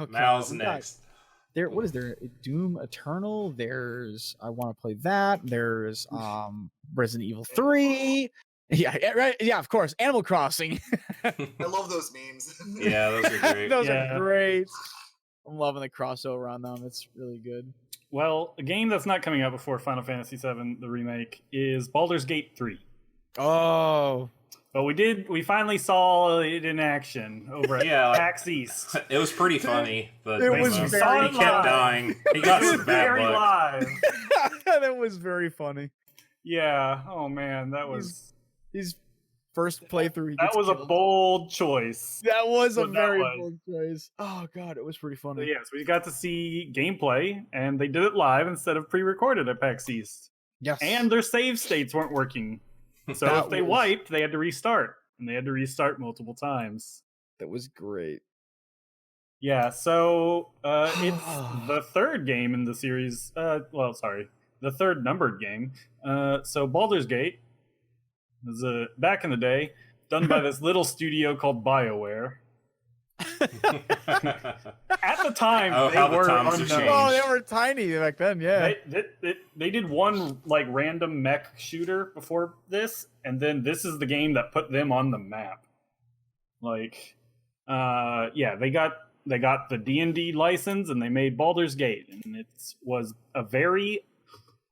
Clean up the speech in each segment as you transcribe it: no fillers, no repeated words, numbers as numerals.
Mao's next. What is there? Doom Eternal. There's I want to play that. There's Resident Evil 3. Yeah, right. Yeah, of course. Animal Crossing. I love those memes. Yeah, those are great. Those are great. I'm loving the crossover on them. It's really good. Well, a game that's not coming out before Final Fantasy VII, the remake, is Baldur's Gate 3. Oh. But we finally saw it in action over at PAX East. It was pretty funny, but it was he very kept dying. He got some bad luck. Live. That was very funny. Yeah. Oh man, that was his first playthrough. That was killed. A bold choice. That was a very bold choice. Oh god, it was pretty funny. So, yes, we got to see gameplay, and they did it live instead of pre-recorded at PAX East. Yes. And their save states weren't working. So if they wiped, they had to restart. And they had to restart multiple times. That was great. Yeah, so it's the third game in the series. The third numbered game. So Baldur's Gate was back in the day, done by this little studio called BioWare. At the time, they were unknown. Oh, they were tiny back then. Yeah, they did one like random mech shooter before this, and then this is the game that put them on the map. Like, they got the D&D license, and they made Baldur's Gate, and it was a very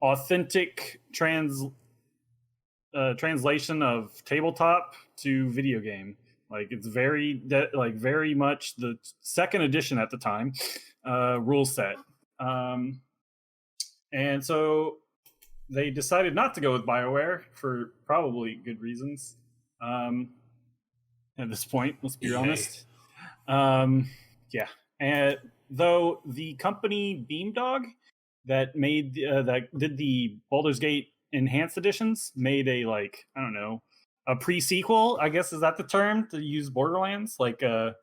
authentic translation of tabletop to video game. Like it's very much the second edition at the time rule set, and so they decided not to go with BioWare for probably good reasons. At this point, let's be honest. And though the company Beamdog that did the Baldur's Gate enhanced editions made a pre-sequel, I guess, is that the term to use Borderlands? Like, they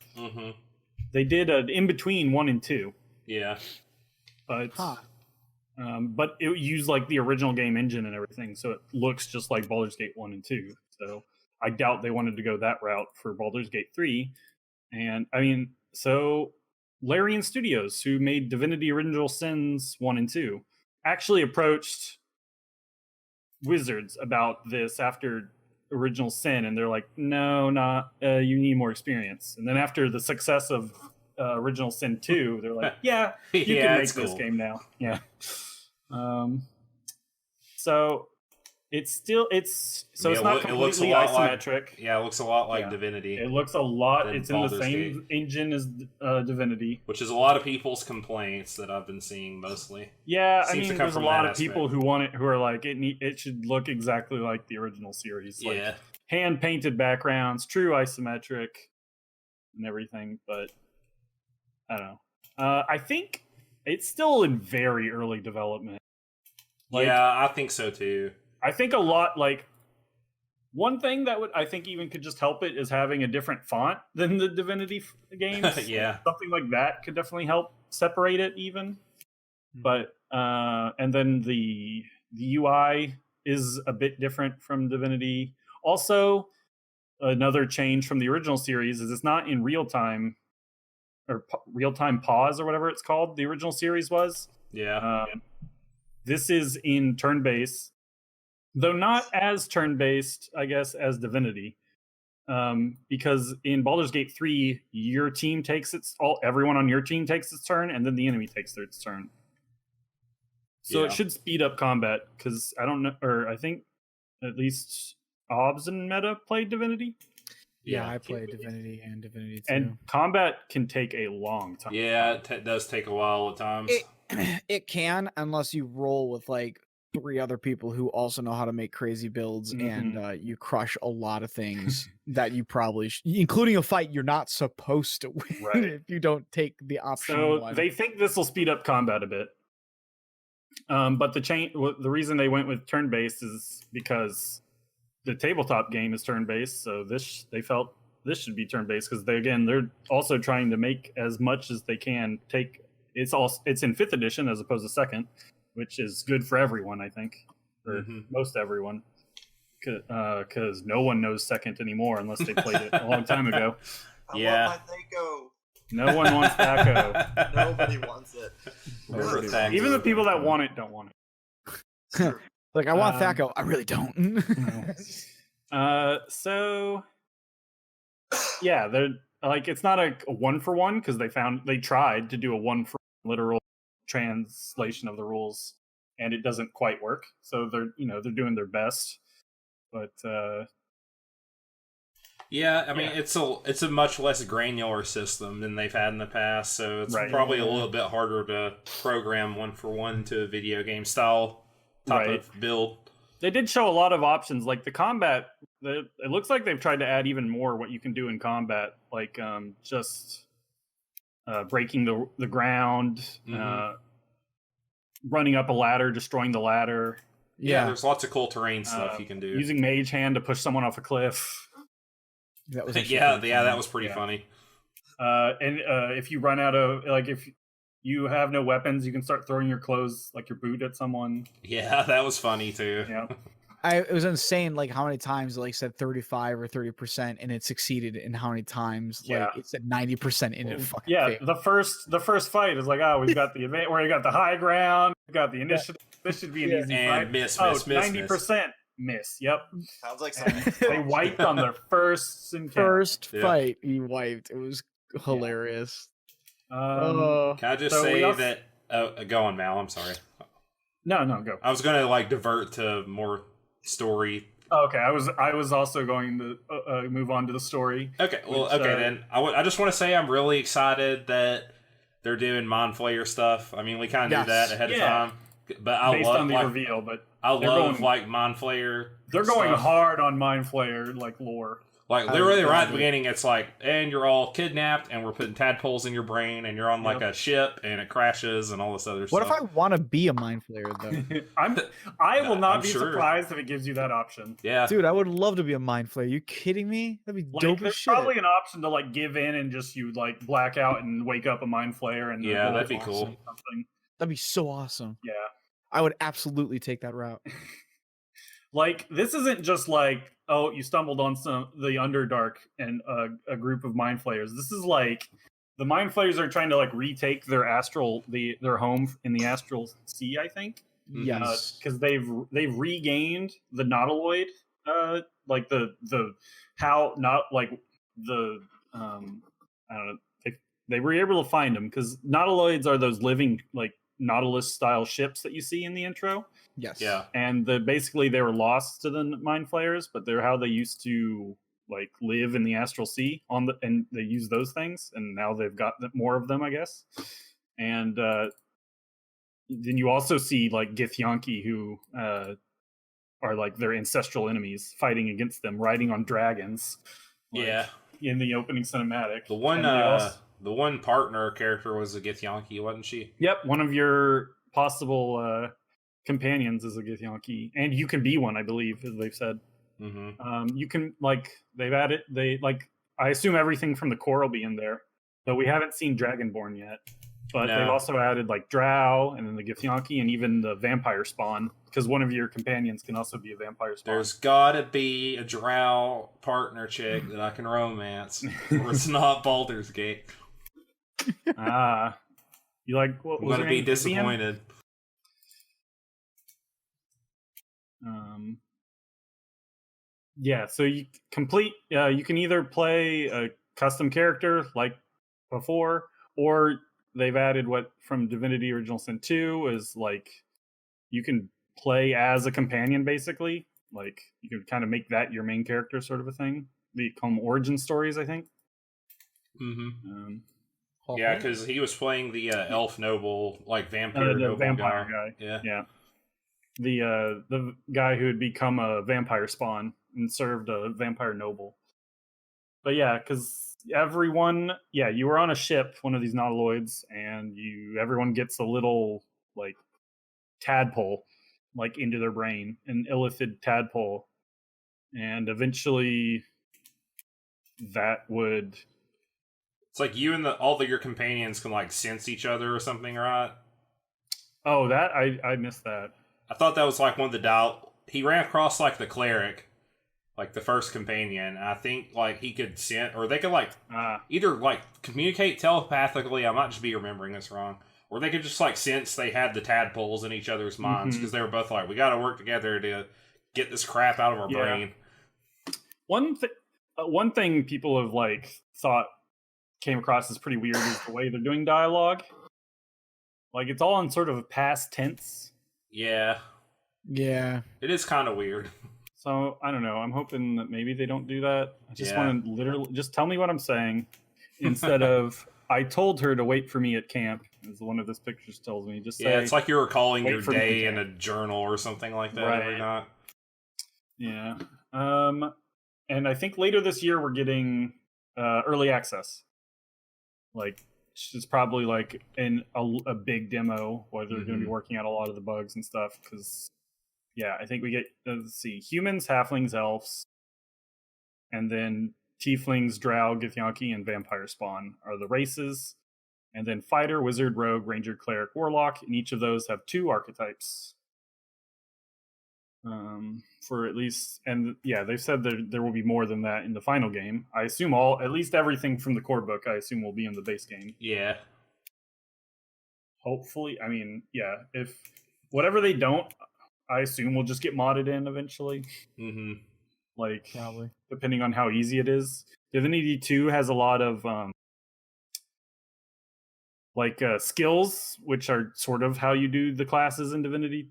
did an in-between 1 and 2. Yeah. But it used, like, the original game engine and everything, so it looks just like Baldur's Gate 1 and 2. So I doubt they wanted to go that route for Baldur's Gate 3. And, so Larian Studios, who made Divinity Original Sins 1 and 2, actually approached Wizards about this after Original Sin, and they're like, no, you need more experience. And then after the success of Original Sin 2, they're like, you can make this game now. Yeah. So it's not completely isometric. It looks a lot like Divinity. It looks a lot. It's in the same engine as Divinity, which is a lot of people's complaints that I've been seeing mostly. Yeah, there's a lot of people who want it, who are like, it should look exactly like the original series. Like, hand painted backgrounds, true isometric, and everything. But I don't know. I think it's still in very early development. I think so too. I think one thing that I think even could just help it is having a different font than the Divinity games. Yeah. Something like that could definitely help separate it even. But, and then the UI is a bit different from Divinity. Also, another change from the original series is it's not in real time, or real-time pause or whatever it's called, the original series was. Yeah. This is in turn-based. Though not as turn-based, I guess, as Divinity, because in Baldur's Gate 3, your team everyone on your team takes its turn, and then the enemy takes its turn. So it should speed up combat, because I don't know, or I think at least Obs and Meta played Divinity. Yeah, I played Divinity and Divinity 2. And combat can take a long time. Yeah, it does take a while at times. It can, unless you roll with like 3 other people who also know how to make crazy builds, and you crush a lot of things that you probably including a fight you're not supposed to win if you don't take the option. So they think this will speed up combat a bit. But the reason they went with turn-based is because the tabletop game is turn-based, so they felt this should be turn-based, because they're also trying to make as much as they can take. It's in 5th edition as opposed to 2nd, which is good for everyone, I think, or most everyone, because no one knows 2nd anymore unless they played it a long time ago. I love my Thaco. No one wants Thaco. Nobody wants it. Remember Really? Thaco. Even the people that want it don't want it. True. Like, I want Um, Thaco. I really don't. So yeah, they're like, it's not a one for one because they tried to do a one for literal translation of the rules, and it doesn't quite work. So they're doing their best, but Yeah, I mean it's a much less granular system than they've had in the past, so it's Right. probably a little bit harder to program one for one to a video game style type Right. of build. they did show a lot of options. Like the combat, it looks like they've tried to add even more what you can do in combat, like just breaking the ground, running up a ladder, destroying the ladder, Yeah, there's lots of cool terrain stuff you can do. using Mage Hand to push someone off a cliff. That was actually yeah, pretty yeah, fun. that was pretty Yeah. funny. And if you run out of, like, if you have no weapons, you can start throwing your clothes, like your boot, at someone. Yeah, that was funny too. Yeah. It was insane, like how many times it like said 35 or 30%, and it succeeded, and how many times Yeah. like it said 90% and it fucking Yeah, failed. the first fight is like, oh, we've got the advantage, we got the high ground, we've got the initiative. This should be an easy And fight. miss. 90% miss. Yep. Sounds like And something. they wiped on their first encounter. First Yeah. fight he wiped. It was hilarious. Um, Can I just So we say also- that? Go on, Mal. I'm sorry. no, go. I was gonna like divert to more story. Okay, I was also going to move on to the story. Okay, well, Which, okay then. I just want to say I'm really excited that they're doing Mind Flayer stuff. I mean, we kind of knew Yes. that ahead of Yeah. time, but I Based love on the like reveal, but I they're love going- like Mind Flayer. they're going stuff. hard on Mind Flayer like lore. Like I literally love right at the it. beginning, it's like, and you're all kidnapped, and we're putting tadpoles in your brain, and you're on like Yep. a ship, and it crashes, and all this other What if stuff. I want to be a mind flayer though? I will not I'm be sure. surprised if it gives you that option. Yeah, Dude, I would love to be a mind flayer. You kidding me? That'd be Like, dope as there's shit. probably an option to like give in and just you like black out and wake up a Mind Flayer and Yeah, that'd be awesome. cool. Something. That'd be so awesome. Yeah. I would absolutely take that route. Like, this isn't just like, oh, you stumbled on the Underdark and a group of Mind Flayers. This is like the Mind Flayers are trying to like retake their their home in the Astral Sea, I think, Mhm. Yes. because they've regained the Nautiloid, like the how not like the I don't know, they were able to find them because Nautiloids are those living like Nautilus style ships that you see in the intro. Yes. yeah. And basically they were lost to the Mind Flayers, but they're how they used to like live in the Astral Sea and they use those things, and now they've got more of them, I guess. And then you also see like Githyanki, who are like their ancestral enemies, fighting against them, riding on dragons. like, Yeah. in the opening cinematic. The one, And they also- the one partner character was a Githyanki, wasn't she? Yep, one of your possible companions is a Githyanki, and you can be one, I believe, as they've said. Mm-hmm. You can I assume everything from the core will be in there, though we haven't seen Dragonborn yet. But No. they've also added like Drow, and then the Githyanki, and even the vampire spawn, because one of your companions can also be a vampire spawn. There's gotta be a drow partner chick that I can romance, or it's not Baldur's Gate. You like? What I'm was gonna her be name? Vivian? disappointed. Yeah, so you complete. You can either play a custom character like before, or they've added what from Divinity Original Sin 2 is like you can play as a companion, basically. Like you can kind of make that your main character, sort of a thing. They call them origin stories, I think. Mm-hmm. Yeah, because he was playing the elf noble, like vampire the noble vampire guy. guy. Yeah. The guy who had become a vampire spawn and served a vampire noble. But yeah, because everyone, you were on a ship, one of these nautiloids, and everyone gets a little like tadpole, like into their brain, an illithid tadpole, and eventually that would. It's like you and all of your companions can like sense each other or something, right? Oh, that I missed that. I thought that was like one of the he ran across like the cleric, like the first companion. And I think like he could send, or they could like Ah, either like communicate telepathically. I might just be remembering this wrong, or they could just like sense they had the tadpoles in each other's minds because they were both like, we got to work together to get this crap out of our brain. one thing people have like thought came across as pretty weird is the way they're doing dialogue. Like it's all in sort of past tense. Yeah, Yeah. it is kind of weird. So I don't know. I'm hoping that maybe they don't do that. I just Yeah. want to literally just tell me what I'm saying instead of I told her to wait for me at camp, as one of this pictures tells me. Just say, Yeah, it's like you were calling wait your for me day to in a journal or something like that every Right. night. yeah. And I think later this year we're getting early access. Like it's probably like in a big demo where they're going to be working out a lot of the bugs and stuff. Because yeah, I think we get let's see, humans, halflings, elves, and then tieflings, drow, githyanki, and vampire spawn are the races. And then fighter, wizard, rogue, ranger, cleric, warlock, and each of those have 2 archetypes. For at least, and yeah, they've said there will be more than that in the final game. I assume at least everything from the core book, I assume will be in the base game. Yeah. Hopefully, I mean, yeah, if whatever they don't, I assume will just get modded in eventually. Mm-hmm. Like, Probably. depending on how easy it is. Divinity 2 has a lot of skills, which are sort of how you do the classes in Divinity.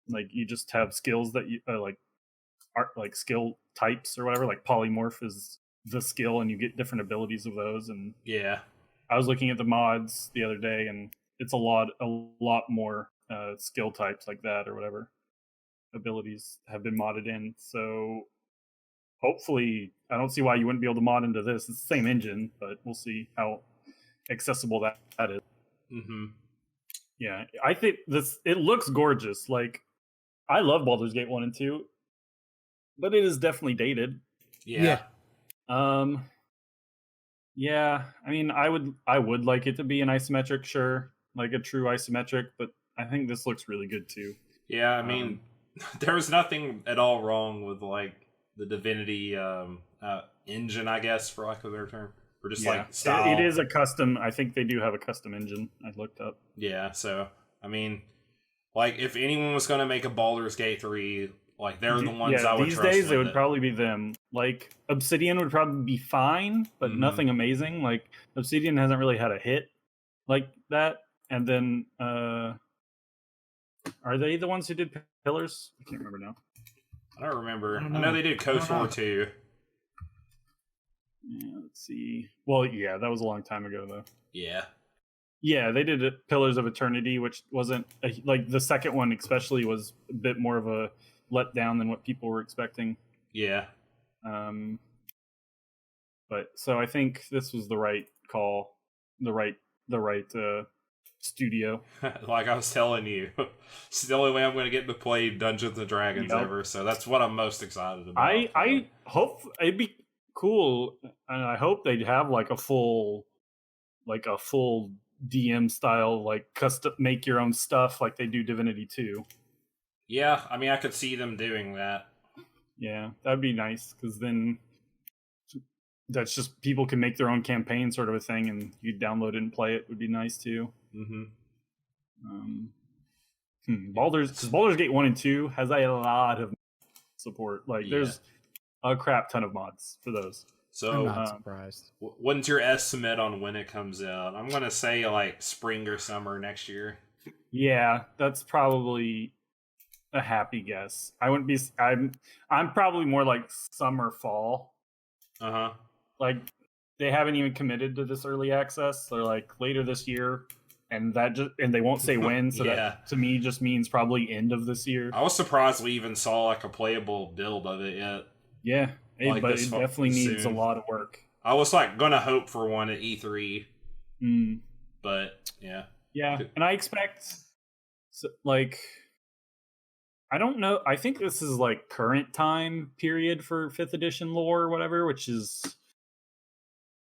Like you just have skills that you like skill types or whatever. Like polymorph is the skill, and you get different abilities of those. And Yeah. I was looking at the mods the other day, and it's a lot more skill types like that or whatever abilities have been modded in. So hopefully, I don't see why you wouldn't be able to mod into this. It's the same engine, but we'll see how accessible that is. Mm-hmm. Yeah, I think it looks gorgeous. Like I love Baldur's Gate 1 and 2, but it is definitely dated. Yeah. Yeah, I mean, I would like it to be an isometric, sure, like a true isometric, but I think this looks really good too. Yeah, I mean, there was nothing at all wrong with like the Divinity engine, I guess, for lack of a better term, or just like style. It is a custom. I think they do have a custom engine. I looked up. Yeah, so I mean, like if anyone was going to make a Baldur's Gate 3, like they're the ones I would these trust. days it with would probably be them. Like Obsidian would probably be fine, but nothing amazing. Like Obsidian hasn't really had a hit like that. And then are they the ones who did Pillars? I can't remember now. I don't remember. I I don't know know. they did KOTOR too. Yeah, let's see. Well, yeah, that was a long time ago though. Yeah. Yeah, they did Pillars of Eternity, which wasn't like the second one, especially, was a bit more of a letdown than what people were expecting. Yeah. But so I think this was the right call, the right studio. Like I was telling you, it's the only way I'm going to get to play Dungeons and Dragons ever. So that's what I'm most excited about. I hope it'd be cool, and I hope they'd have like a full DM style, like custom make your own stuff, like they do Divinity 2. Yeah, I mean, I could see them doing that. Yeah, that'd be nice, because then that's just people can make their own campaign, sort of a thing, and you download it and play it. Would be nice too. Baldur's Gate 1 and 2 has a lot of support. Like there's a crap ton of mods for those. So I'm not surprised. When's your estimate on when it comes out? I'm gonna say like spring or summer next year. Yeah, that's probably a happy guess. I wouldn't be. I'm probably more like summer, fall. Like they haven't even committed to this early access. They're like later this year, and they won't say when. So that to me just means probably end of this year. I was surprised we even saw like a playable build of it yet. Yeah, Like but it definitely needs a lot of work. I was like gonna hope for one at E3, but yeah, and I expect like. I don't know. I think this is like current time period for 5th edition lore or whatever, which is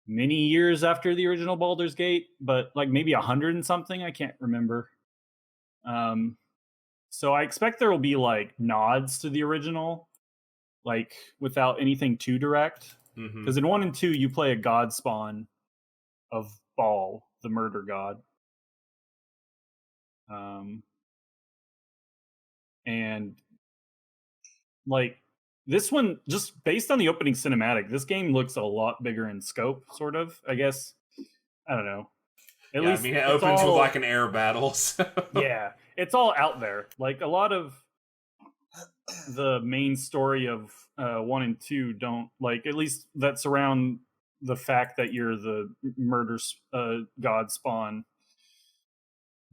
many years after the original Baldur's Gate, but like maybe 100 and something. I can't remember. So I expect there will be like nods to the original, like without anything too direct. Mhm. Because in 1 and 2, you play a god spawn of Baal, the murder god. And like this one, just based on the opening cinematic, this game looks a lot bigger in scope, sort of, I guess. I don't know. At least it opens with like an air battle. So. Yeah, it's all out there. Like a lot of the main story of 1 and 2 don't, like, at least that surround the fact that you're the murder god spawn,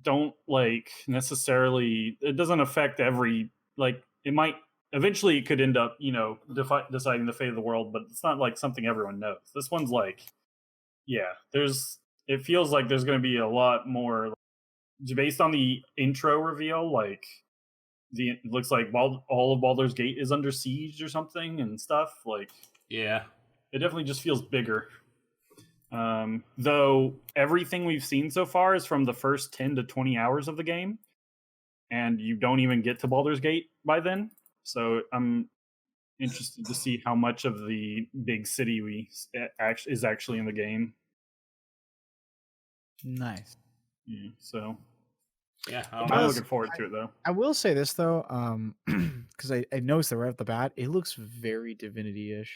don't like necessarily, it doesn't affect every, like, it might eventually, it could end up, you know, deciding the fate of the world, but it's not like something everyone knows. This one's like, yeah, it feels like there's going to be a lot more based on the intro reveal. Like, it looks like all of Baldur's Gate is under siege or something and stuff. Like, yeah, it definitely just feels bigger. Though everything we've seen so far is from the first 10 to 20 hours of the game, and you don't even get to Baldur's Gate by then. So I'm interested to see how much of the big city is actually in the game. Nice. Yeah, so yeah, I'm looking forward to it though. I will say this though, because I noticed that right off the bat, it looks very Divinity-ish.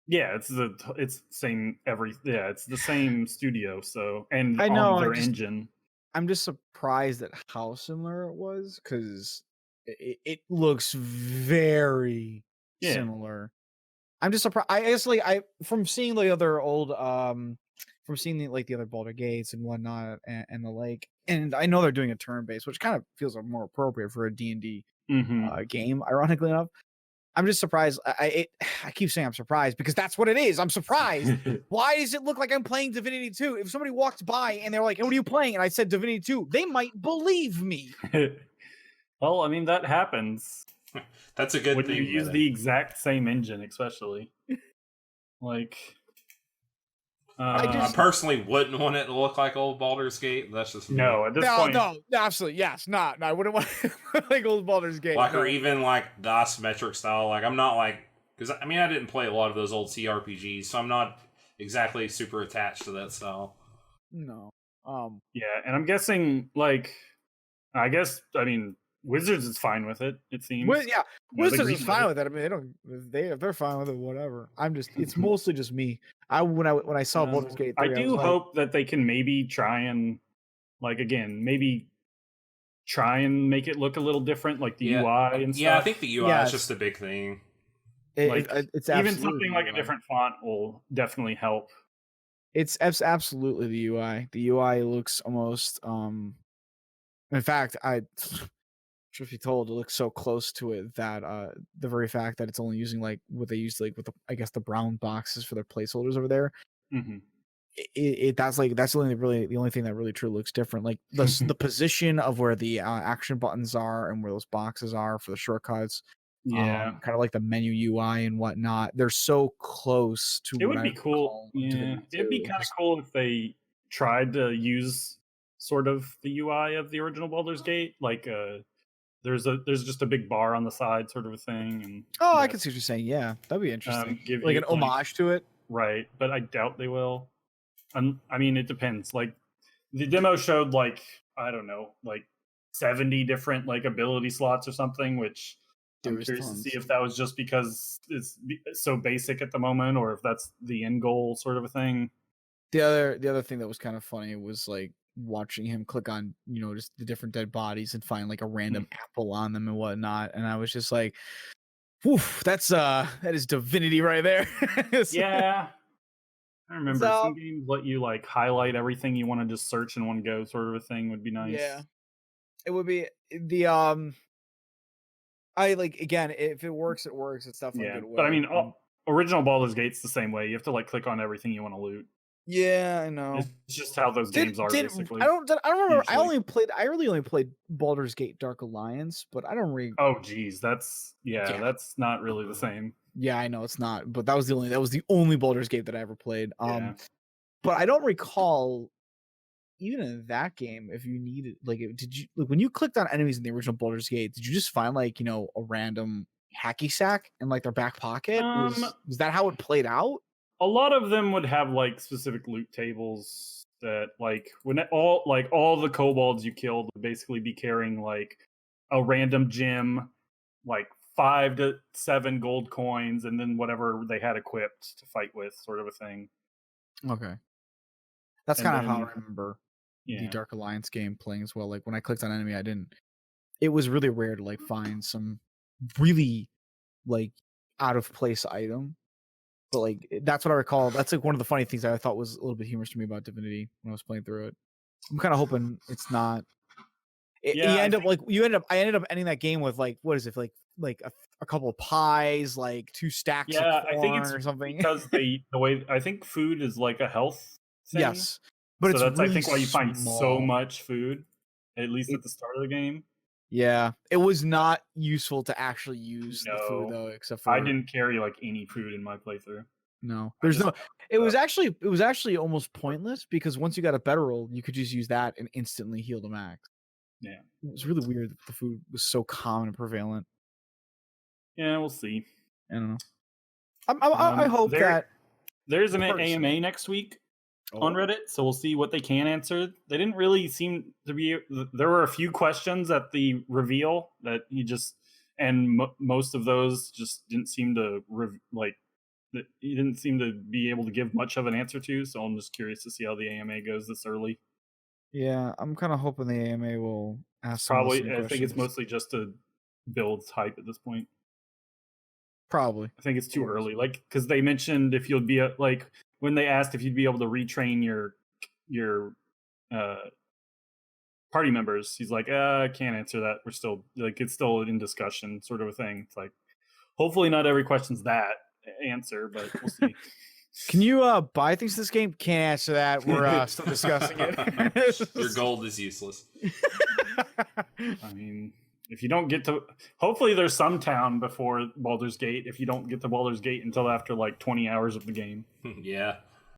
Yeah, it's the same it's the same studio. So, and I know, on their engine. I'm just surprised at how similar it was, because it looks very similar. I'm just surprised. I guess from seeing the other old from seeing the other Baldur Gates and whatnot and the like, and I know they're doing a turn based, which kind of feels more appropriate for a D&D game, ironically enough. I'm just surprised. I keep saying I'm surprised because that's what it is. I'm surprised. Why does it look like I'm playing Divinity 2? If somebody walked by and they're like, "Hey, what are you playing?" and I said Divinity 2, they might believe me. Well, I mean, that happens. That's a good when thing. You use the exact same engine, especially. Like, I personally wouldn't want it to look like old Baldur's Gate. That's just me. No, at this point, no, absolutely, yes, not. No, I wouldn't want like old Baldur's Gate, or even like the isometric style. Like, I'm not like, because I mean, I didn't play a lot of those old CRPGs, so I'm not exactly super attached to that style. No. Yeah, and I'm guessing, like, I mean, Wizards is fine with it. It seems. Wizards is fine with it. I mean, if they're fine with it, whatever. It's mostly just me. When I saw Baldur's Gate 3, I do hope that they can maybe try and, like, again, maybe try and make it look a little different, like the UI and stuff. Yeah, I think the UI is just a big thing. It's even something like a different font will definitely help. It's absolutely the UI. The UI looks almost. In fact, truth be told, it looks so close to it that the very fact that it's only using like what they used with the brown boxes for their placeholders over there. Mm-hmm. That's the only thing that really truly looks different. Like the position of where the action buttons are and where those boxes are for the shortcuts. Yeah, kind of like the menu UI and whatnot. They're so close to. It would be cool. Yeah, it'd be kind of cool if they tried to use sort of the UI of the original Baldur's Gate. Like, there's just a big bar on the side, sort of a thing. And I can see what you're saying. Yeah, that'd be interesting. Like an homage to it, right? But I doubt they will. I mean, it depends. Like, the demo showed, like, I don't know, like 70 different like ability slots or something, which I'm curious to see if that was just because it's so basic at the moment, or if that's the end goal, sort of a thing. The other thing that was kind of funny was like watching him click on, just the different dead bodies and find like a random apple on them and whatnot, and I was just like, "Whew, that is divinity right there." Yeah, I remember some games let you like highlight everything you want to just search in one go, sort of a thing would be nice. Yeah, it would be the I like, again, if it works, it works. It's definitely a good way. But I mean, original Baldur's Gate's the same way. You have to like click on everything you want to loot. Yeah, I know. It's just how those games are. Basically, I don't remember. Usually. I really only played Baldur's Gate Dark Alliance, but I don't really. Oh, geez, that's not really the same. Yeah, I know it's not, but that was the only Baldur's Gate that I ever played. But I don't recall, even in that game, if you needed, like, did you, like, when you clicked on enemies in the original Baldur's Gate, did you just find like, a random hacky sack in like their back pocket? Um, Was that how it played out? A lot of them would have like specific loot tables that like when all the kobolds you killed would basically be carrying like a random gem, like 5 to 7 gold coins, and then whatever they had equipped to fight with, sort of a thing. Okay. That's And kind of how then- I remember Yeah. the Dark Alliance game playing as well. Like when I clicked on enemy, it was really rare to like find some really like out of place item. But like that's what I recall. That's like one of the funny things that I thought was a little bit humorous to me about Divinity when I was playing through it. I'm kind of hoping it's not. Yeah, I ended up ending that game with like, what is it, like a couple of pies, like 2 stacks of Yeah, corn I think it's or something. because the way I think food is like a health thing. Yes, but So it's that's really I think why you find so small. much food, at least at the start of the game. Yeah, it was not useful to actually use the food No. though, except for I didn't carry like any food in my playthrough. no. I There's just no. got It was actually almost pointless because once you got a better roll, you could just use that and instantly heal the max. Yeah. It was really weird that the food was so common and prevalent. Yeah, we'll see. I don't know. I hope that There's an person- AMA next week on Oh. Reddit, so we'll see what they can answer. They didn't really seem to be. There were a few questions at the reveal that he just, and most of those just didn't seem to he didn't seem to be able to give much of an answer to. So I'm just curious to see how the AMA goes this early. Yeah, I'm kind of hoping the AMA will ask some Probably, listening I think it's questions. mostly just to build hype at this point. Probably. I think it's too early, like because they mentioned if you'll be like when they asked if you'd be able to retrain your party members, he's like, I can't answer that. We're still like it's still in discussion, sort of a thing. It's like hopefully not every question's that answer, but we'll see. Can you buy things this game? Can't answer that. We're still discussing it. Your gold is useless. I mean, if you don't get to, hopefully there's some town before Baldur's Gate. If you don't get to Baldur's Gate until after like 20 hours of the game. Yeah.